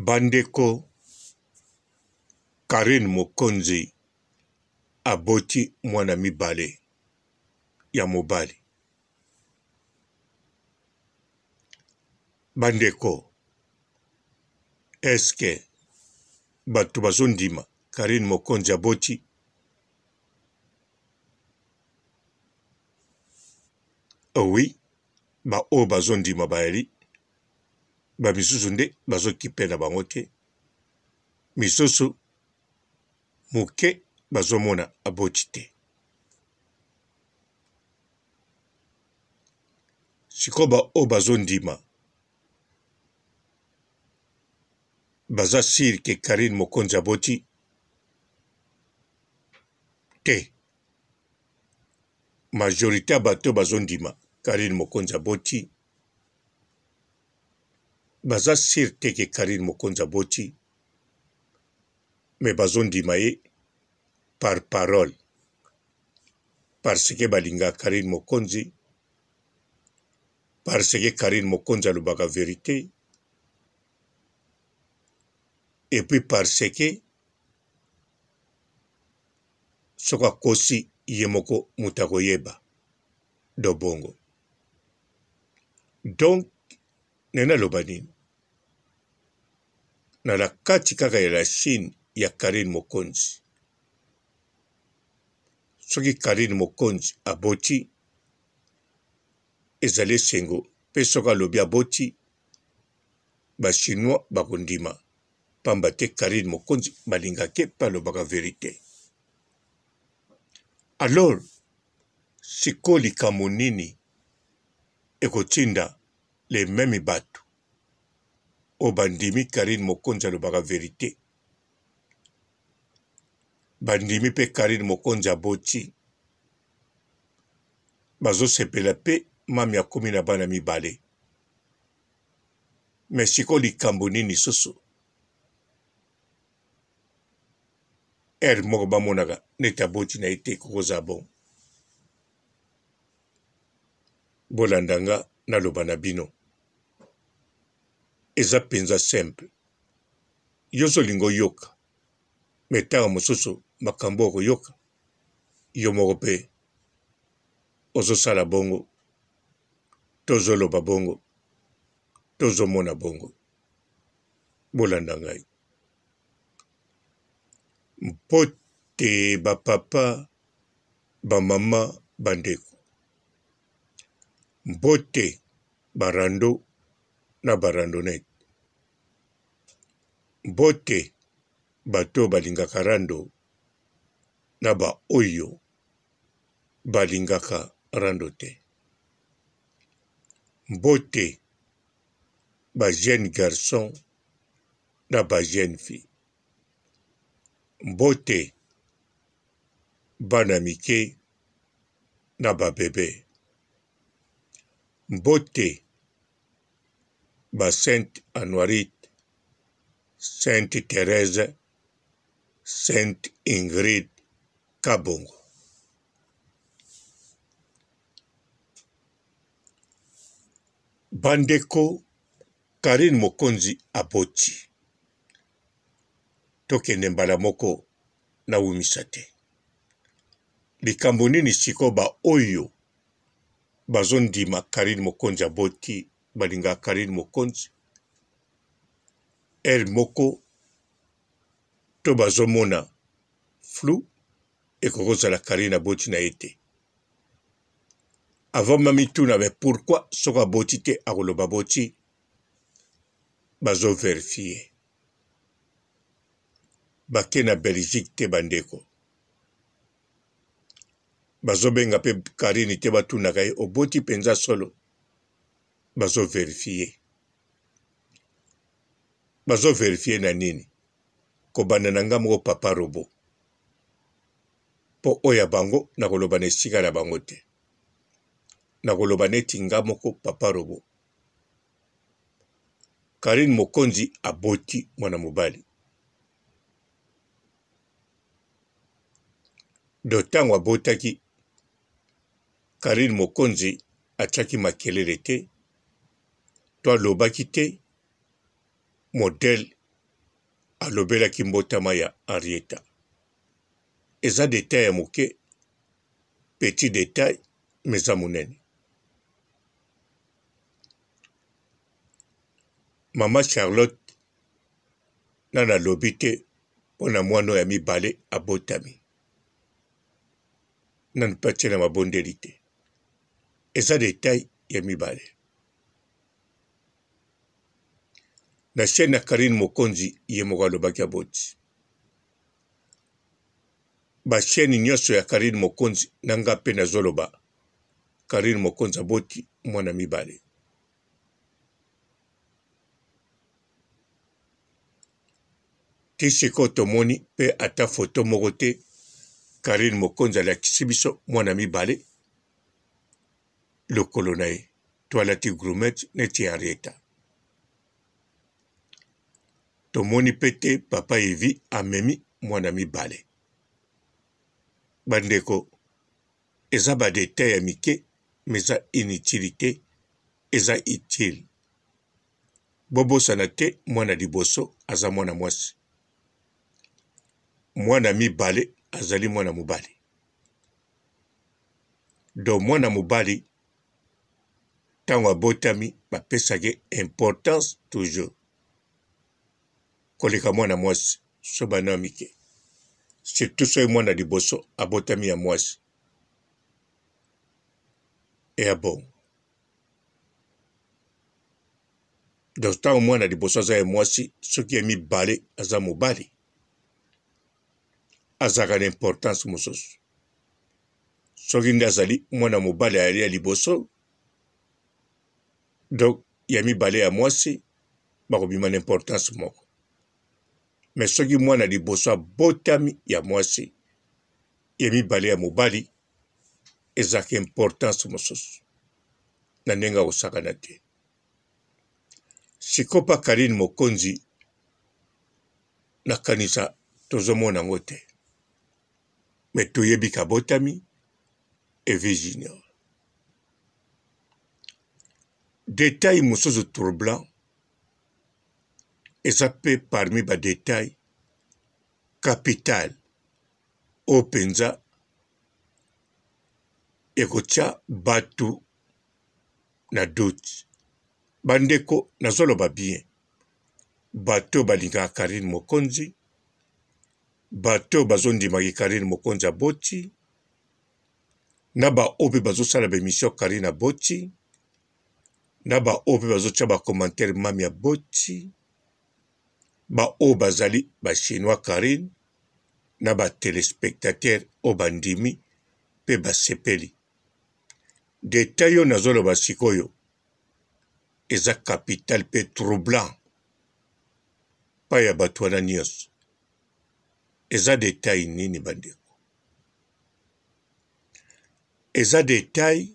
Bandeko Karine Mokonzi aboti mwana mibale ya mobali. Bandeko, eske batu bazondima Karine Mokonzi aboti? Oui, ba o bazondima baeli, ba misusu nde bazokipe na bango te. Misusu muke bazomona aboti te. Siko ba o bazondima baza sir ke Karine Mokonzi aboti te. Majorité ya bato bazondima Karine Mokonzi aboti baza sir te ke Karine Mokonzi aboti, mais bazondima ye par parole, parce que balinga Karine Mokonzi, parce que Karine Mokonzi alobaka vérité, et puis parce que soka kosi yemoko mutakoyeba do bongo. Donc nena lobanini na la kati kaka ya la Chine ya Karine Mokonzi. Soki Karine Mokonzi aboti ezali sengo, pe soka lobi aboti ba chinois bakondima, pamba te Karine Mokonzi balinga ke pa lobaka vérité. Alors siko likambo nini ekotinda les mêmes bato o bandimi Karine Mokonzi alobaka vérité, bandimi pe Karine Mokonzi aboti, bazo sepela pe mami akomi na bana mibale. Mais siko likambo nini susu moko bamonaka neti aboti na ete kokoza bon. Bolandanga naloba na bino eza penza simple. Yoso lingo yoka, metaka mosusu makambo okoyoka, yo moko pe ozosala bongo, tozoloba bongo, tozomona bongo. Bolanda ngai. Mpote ba papa, ba mama, bandeko. Mbote barando na barandonete. Mbote bato balingaka rando na ba oyo balingaka rando te. Mbote ba jeune garçon na ba jeune fille. Mbote bana mike na ba bebe. Mbote ba Sainte Anuarite, Sainte Thérèse, Sainte Ingrid Kabongo. Bandeko Karine Mokonzi aboti. Tokende mbala moko na wumisate. Likambo nini siko ba oyo bazondima Karine Mokonzi aboti, balinga Karine Mokonzi moko to bazomona flou ekokoza la Karine aboti na ete. Avant mami tuna be pourquoi soka boti te akoloba boti, bazo vérifier. Bake na Belgique te bandeko. Bazo benga pe Karine te batuna kai oboti penza solo. Bazo vérifier. Bazo vérifier na nini? Kobanda nanga moko papa robo. Po oya bango na koloba ne sika na bango te. Na koloba neti nga moko papa robo. Karine Mokonzi aboti mwana mobali. Dotango abotaki Karine Mokonzi ataki makelele te, to alobaki te, modèle alobelaki mbotama ya Henrietta. Eza detail ya moke, petit detail, meza monene. Mama Charlotte nana lobi te mpona mwana oyo ya mibale abotami. Nanu mpe atie na mabondeli te. Eza detail ya mibale. Na chaîne ya Karine Mokonzi ye moko alobaki aboti. Ba chaîne nyonso ya Karine Mokonzi nanga mpe nazoloba Karine Mokonzi aboti mwana mibale. Ti sikoyo tomoni mpe ata foto moko te Karine Mokonzi alakisi biso mwana mibale lokolo na ye to alati grumete neti Henrietta. Tomoni mpe te papa Evi amemi mwana mibale. Bandeko, eza ba detail ya mike meza inutilité, eza utile. Bobosana te mwana liboso aza mwana mwasi. Mwana mibale azali mwana mobali. Do mwana mobali tango abotami bapesaki importance toujours. Koleka mwana mwasi so bana mike. Surtout so mwana liboso abotami ya mwasi. Et bon. Donc tango mwana liboso aza ya mwasi soki ya mibale aza mobali. Azaka l'importance mosusu. Soki nde azali mwana mobali ayali ya liboso. Donc ya mibale ya mwasi bakobima n'importance moko. Mais soki mwana liboso abotami ya mwasi ya mibale ya mobali ezaka importance mosusu na ndenge akosakana te. Sikopa Karine Mokonzi nakanisa tozomona yango te. Mais toyebi kabotami Evi Junior. Détail mosusu troublant eza pe parmi ba détail capital o penza ekotia batu na doute. Bandeko nazoloba bien. Bato balingaka Karine Mokonzi, bato bazondimaki Karine Mokonzi aboti, na ba ope bazosala bemission Karine aboti, na ba ope bazotia ba commentaire mami aboti, ba o bazali ba chinois Karine, na ba téléspectateur o bandimi pe basepeli. Detail yo nazoloba sikoyo eza capital pe troublant pa ya bato wana nyonso. Eza detail nini bandeko? Eza detail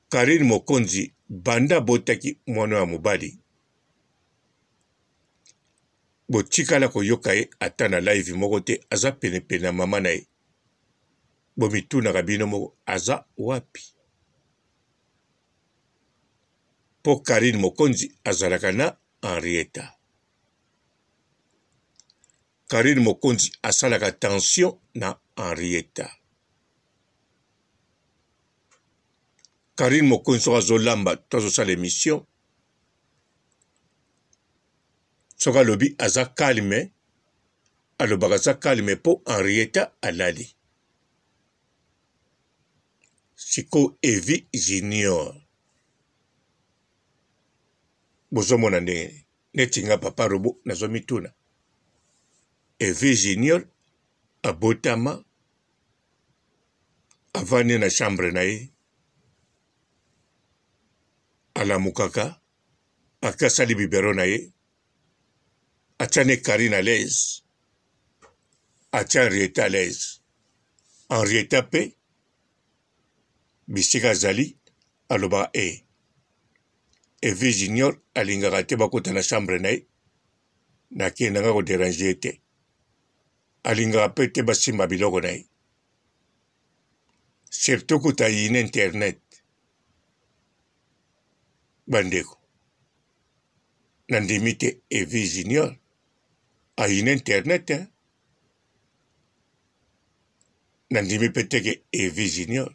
Karine Mokonzi banda botaki mwana wa mobali. Botikala koyoka ye ata na live moko te aza penepene na mama na ye. Bomitunaka bino moko aza wapi? Po Karine Mokonzi azalaka na Henrietta. Karine Mokonzi asalaka tension na Henrietta. Karine Mokonzi soka azolamba to azosala émission. Soka lobi aza calme. Alobaka aza calme po Henrietta alali. Siko Evi Junior. Bozomona ndenge netinga papa robo nazomituna. Evi Junior abotama avani na chambre na ye. Alamukaka akasali bibero na ye. Atiane Karine à l'aise. Atia Henrietta à l'aise. Henrietta pe bisika zali aloba Evi Junior alingaka te bakota na chambre na ye. Nakendanga ko déranger te. Alingaka pe te basimba biloko na ye. Surtout kuta yine internet. Bandeko. Nandimi te Evi Junior ayina internet nandimi peteke Evi Junior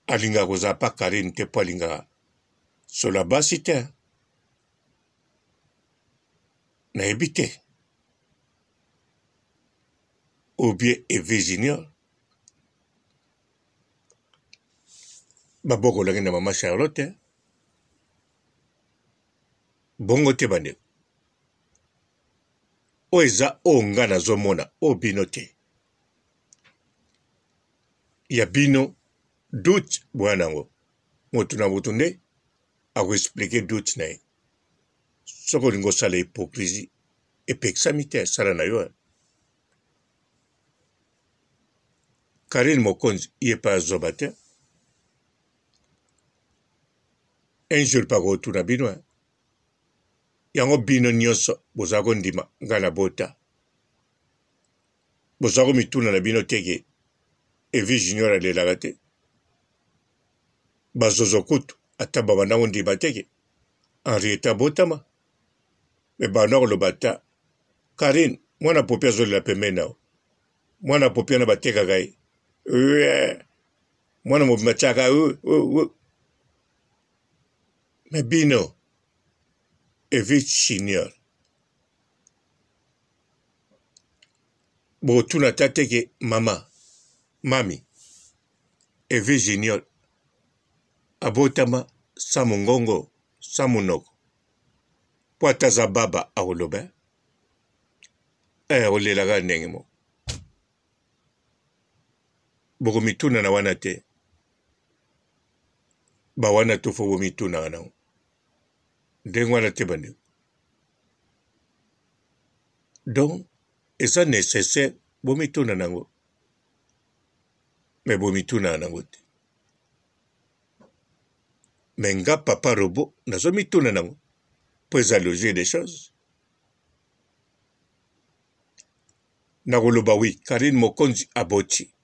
alinga kozala pa Karine te po alinga sola basi te nayebi te ou bien Evi Junior babokolaki na mama Charlotte bongo te bandeko oyo eza oyo nga nazomona oyo bino te ya bino doute bwana yango motu na motu nde akoexplike doute na ye soki olingi osala hypocrisie epekisami te sala na yo Karine Mokonzi ye mpe azoba te un jour mpe akotuna bino yango bino nyonso bozala kondima ngai na bota bozala komituna na bino teke Evi Junior alelaka te bazozo kutu ata babanda kondima teke Henriette abotama me banda koloba ta Karine mwana popi azolela pembeni nao mwana popi wana batekaka ye mwana mobimba tiaka me bino Evi Junior botuna ta teke mami Evi Junior abotama sa mongongo sa monoko po ata aza baba akoloba olelaka ndenge moko bokomituna na wana te bawana to fo bomitunaka nango ndenge wana te bandeko donc eza nécessaire bomituna nango me bomitunaka nango te me nga papa Robo nazomituna nango po eza logique des choses nakoloba wi Karine Mokonzi aboti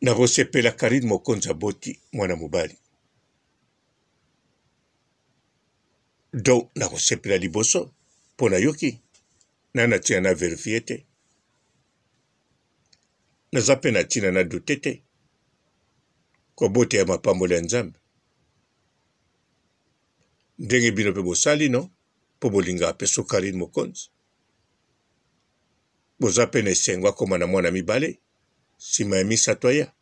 nakosepela Karine Mokonzi aboti mwana mobali donc nakosepela liboso mpo nayoki na ntina na verifie te naza mpe na ntina na dute te kobota ya mapambolo ya Nzambe ndenge bino mpe bosali no mpo bolingaka mpe so Karine Mokonzi boza mpe na esengo akoma na mwana mibale nsima ya misato aya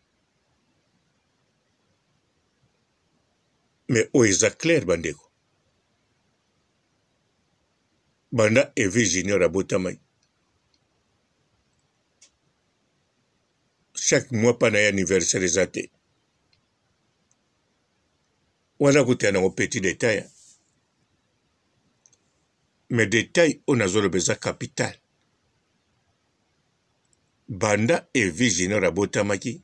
me oyo eza claire bandeko banda Evi Junior abotamai chaque mois pa na ye anniversaire eza te wana kutana nango petit détail me détail oyo nazoloba eza capital banda Evi Junior abotamaki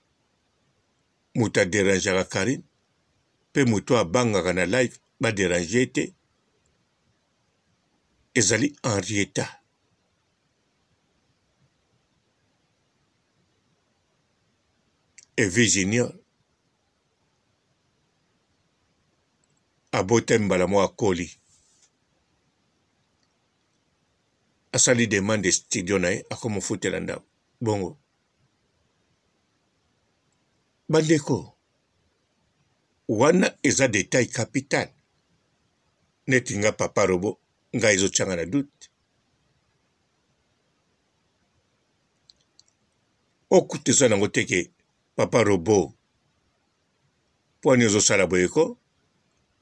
moto aderangeaka Karine mpe moto abangaka na live baderange te ezali Henriette Evi Junior abotami mbala moko akoli asali demande studio na ye akomofutela ndako bongo bandeko wana eza detail capital neti nga papa Robo ngai ezotyanga na doute okuta eza nango teke papa Robo mpo ani ozosala boyeko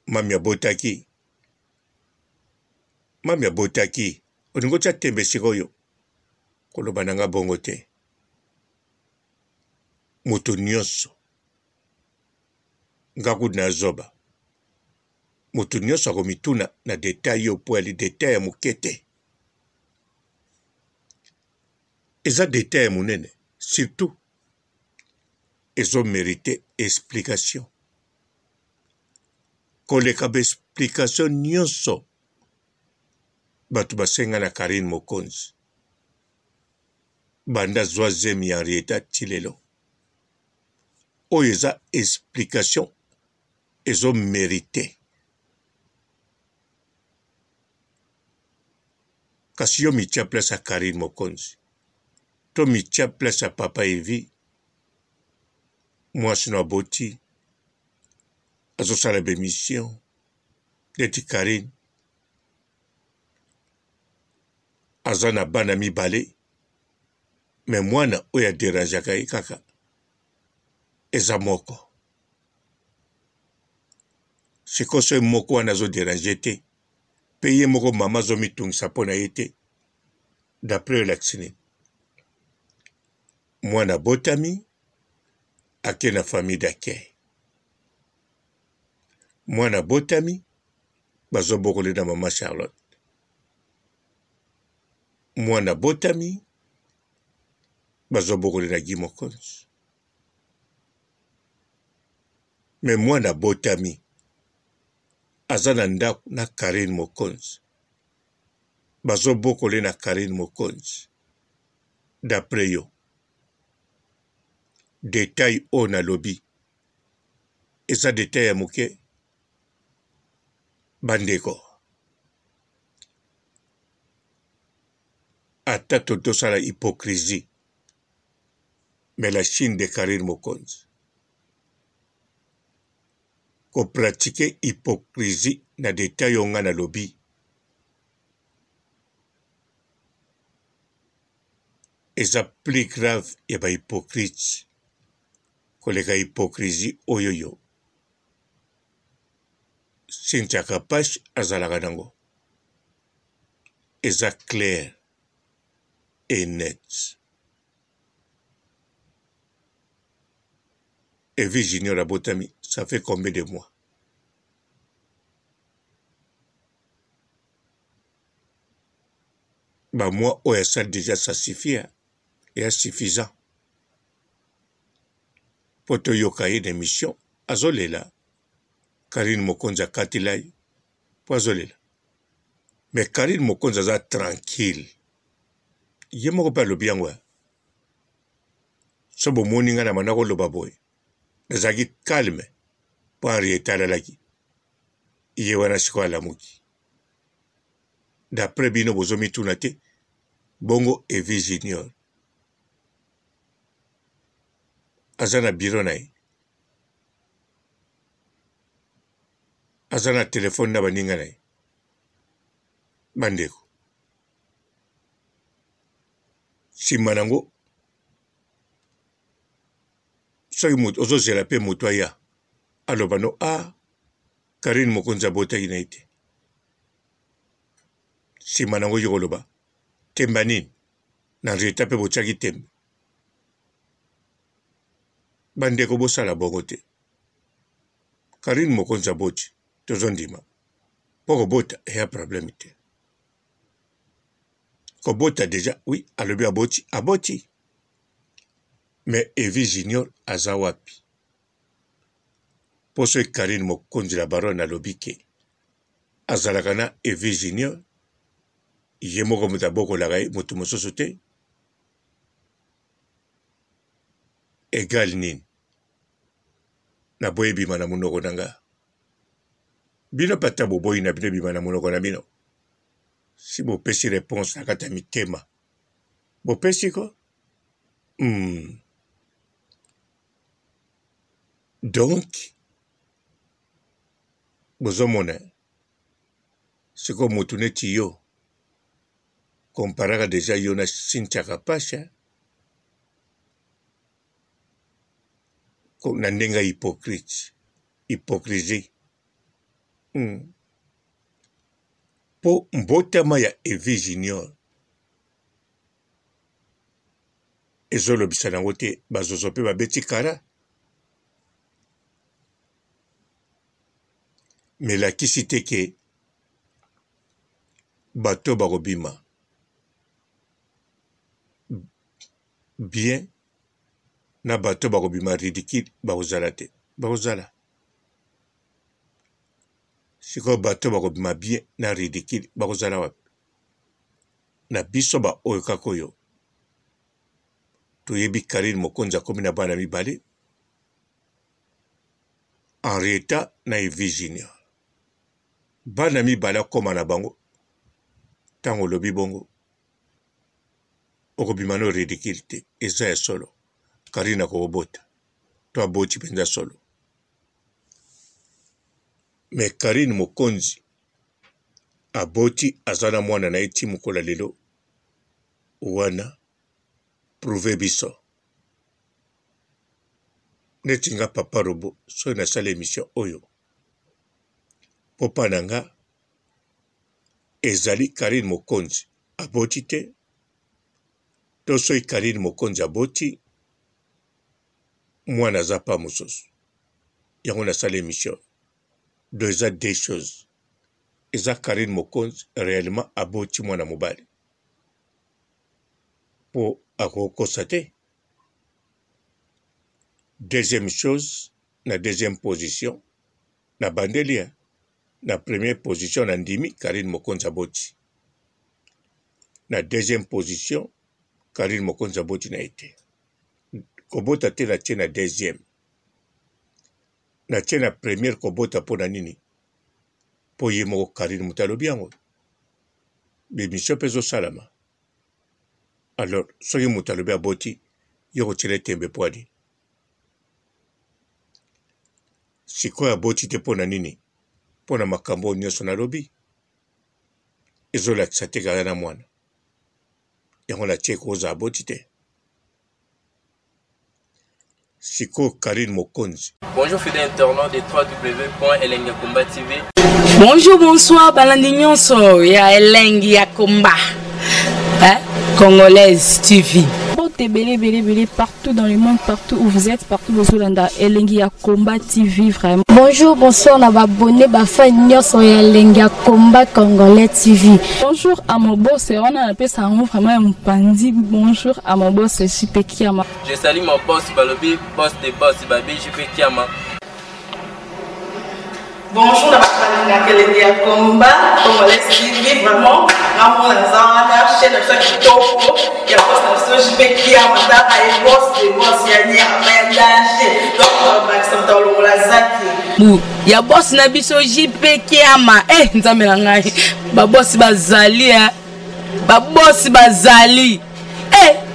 mami abotaki olingi otya tembe sika oyo koloba na nga bongo te moto nyonso nga kudu na zoba moto nyonso akomituna na detail yo po ali detail ya moke te eza detail ya monene surtout ezomérite explication koleka baexplication nyonso bato basenga na Karine Mokonzi banda zoisième ya Henriette ti lelo oyo eza explication ezomérite kasi yo mitia place ya Karine Mokonzi to mitia place ya papa Evi mwasi no aboti azosala bemission neti Karine aza na bana mibale me mwana oyo aderangeaka ye kaka eza moko sikoyo so moko wana azoderange te mpe ye moko mama azomitungisa mpo na ye te d'après elakisi nini mwana botami ake na famille d'accueil mwana botami bazobokole na mama Charlotte mwana botami bazobokole na Guy Mokonzi me mwana botami aza na ndako na Karine Mokonzi bazobokole na Karine Mokonzi d'après yo détail oyo nalobi eza détail ya moke bandeko ata totosala hypocrisie mais la Chine de Karine Mokonzi kopratike hypocrisie na détail oyo nga nalobi eza plus grave ya bahypocrite koleka hypocrisie oyo yo Cynthia Kapache azalaka nango eza clair et net Evi Junior abotami ça fait combien de mois ba mois oyo asali déjà ça suffit et suffisant po toyoka ye na émission azolela Karine Mokonzi akatila ye po azolela mais Karine Mokonzi aza tranquille ye moko mpe alobi yango so bomoni nga na banda koloba boye nazalaki calme mpo henri etalalaki ye wana sikoyo alamuki d'après bino bozomituna te bongo Evi Junior aza na biro na ye aza na telefone na baninga na ye bandeko nsima nango soki moto ozozela mpe moto aya aloba no Karine Mokonzi abotaki na ye te nsima nango yo koloba temba nini na reta mpe botiaki tembe bandeko bosala bongo te Karine Mokonzi aboti tozondima mpo kobota eya problème te kobota déjà oui alobi aboti mais Evi Junior aza wapi mpo soki Karine Mokonzi la baronne alobi ke azalaka na Evi Junior ye moko moto abokolaka ye moto mosusu te egal nini naboyi ebima na monoko na nga bino pata boboyi na bino ebima na monoko na bino si bopesi réponse na kati ya mitema bopesi ko donc bozomona sikoyo motu neti yo komparaka deja yo na Cynthia Kapache na ndenge ya hypocrisie mpo mbotama ya Evi Junior ezolobisa nango te bazozo mpe babeti kara melakisi te ke bato bakobima bien na bato bakobima ridicule bakozala te bakozala sikoyo bato bakobima bien na ridicule bakozala wapi na biso baoyo kaka oyo toyebi Karine Mokonzi akomi na bana mibale Henrietta na Evi Junior bana mibale akoma na bango ntango olobi bongo okobimano ridicule te eza ya solo Karine akobota to aboti mpenza solo me Karine Mokonzi aboti aza na mwana na ye ti mokolo lelo wana prouve biso neti nga papa robo soki nasala émission oyo popa na nga ezali Karine Mokonzi aboti te to soki Karine Mokonzi aboti mwana aza pa mosusu yango nasala émission do eza deux choses eza Karine Mokonzi réellement aboti mwana mobali po akokosa te. Deuxième chose na deuxième position na bandelia na première position na ndimi Karine Mokonzi aboti na deuxième position Karine Mokonzi aboti na ete kobota te na tie na deuxième na tie na première kobota po na nini po ye moko Karine moto alobi yango bemission mpe ezosalama. Alors soki moto alobi aboti yo kotiela tembe po ani sikoyo aboti te mpo na nini mpo na makambo nyonso nalobi ezolakisa te kaka na mwana yango natie koza aboti te sikoyo Karine Mokonzi. Bonjour fidèles internautes de www.elengiakomba TV. Bonjour, bonsoir, balandi nyonso ya Elengi ya Komba, Congolaise TV. Belé partout dans le monde, partout où vous êtes, partout où vous êtes, Elengi ya Komba TV vraiment. Bonjour, bonsoir, na babonné bafa nyonso ya Elengi ya Komba Congolais TV. Bonjour à mon boss, on a appelé ça vraiment un pandi. Bonjour à mon boss, JP Kiama. Je salue mon boss Balobi, boss des boss Babi, JP Kiama. Bonjour, na Elengi ya Komba Congolais TV vraiment. Namo na zana chaîne de kitoko ya boss na JP Kiama ta ay boss des boss ya ni amandaje donc Maxime Tolongola Zaki. Ya boss na biso JP Kiama nzambe na ngai ba boss bazali ba boss bazali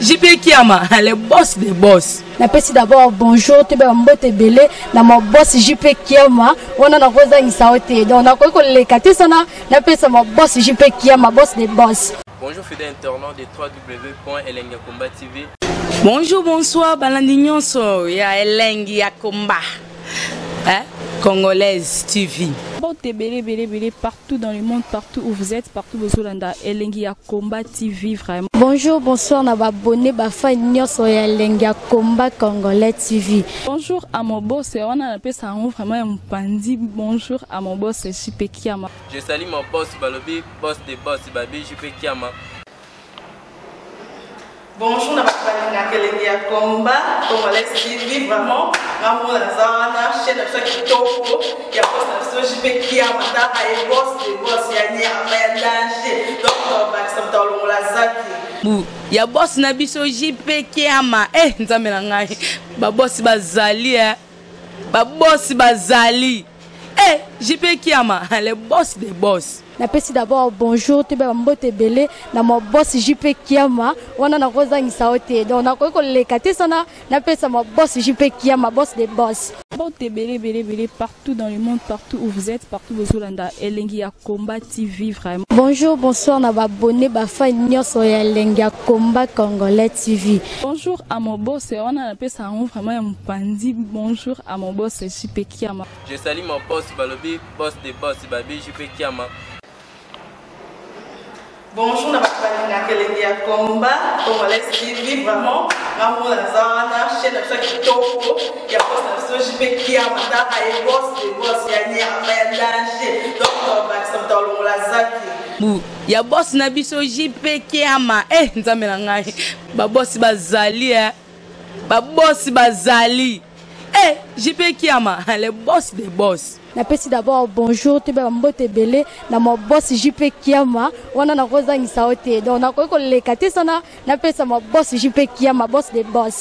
JP Kiama le boss des boss. Napesi d'abord bonjour te ba mbote belé na mo boss JP Kiama wana na koza ngisaote donc na ko lekate sana napesa mo boss JP Kiama boss des boss. Bonjour fidèles internautes de www.elengiakomba TV. Bonjour, bonsoir, balandi nyonso ya Elengi ya Komba, Congolaise TV. Belé partout dans le monde, partout où vous êtes, partout où vous êtes, Elengi ya Komba TV vraiment. Bonjour, bonsoir, na babonné bafa nyonso ya Elengi ya Komba Congolais TV. Bonjour à mon boss, on a appelé ça vraiment un pandi. Bonjour à mon boss, JP Kiama. Je salue mon boss Balobi, boss des boss Babi, JP Kiama. Bonjour, na Elengi ya Komba Congolais TV vraiment. Namo na zana chaîne de kitoko ya boss na JP Kiama ta ay boss des boss ya ni amandaje donc Maxime Tolongola Zaki. Ya boss na biso JP Kiama nzambe na ngai ba boss bazali ba boss bazali JP Kiama le boss des boss. Napesi d'abord bonjour te ba mbote belé na mo boss JP Kiama wana na koza ngisaote donc na ko lekate sana napesa mo boss JP Kiama boss des boss. Belé partout dans le monde, partout où vous êtes, partout où vous êtes, Elengi ya Komba TV vraiment. Bonjour, bonsoir, na babonné bafa nyonso ya Elengi ya Komba Congolais TV. Bonjour à mon boss, on a appelé ça vraiment un pandi. Bonjour à mon boss, JP Kiama. Je salue mon boss Balobi, boss des boss Babi, JP Kiama. Bonjour, na Elengi ya Komba Congolais TV vraiment. Namo na zana chaîne de kitoko ya boss na JP Kiama ta ay boss des boss ya ni amandaje donc Maxime Tolongola Zaki. Ya boss na biso JP Kiama nzambe na ngai ba boss bazali ba boss bazali JP Kiama le boss des boss. Napesi d'abord bonjour te ba mbote belé na mo boss JP Kiama wana na koza ngisaote donc na ko lekate sana napesa mo boss JP Kiama boss des boss.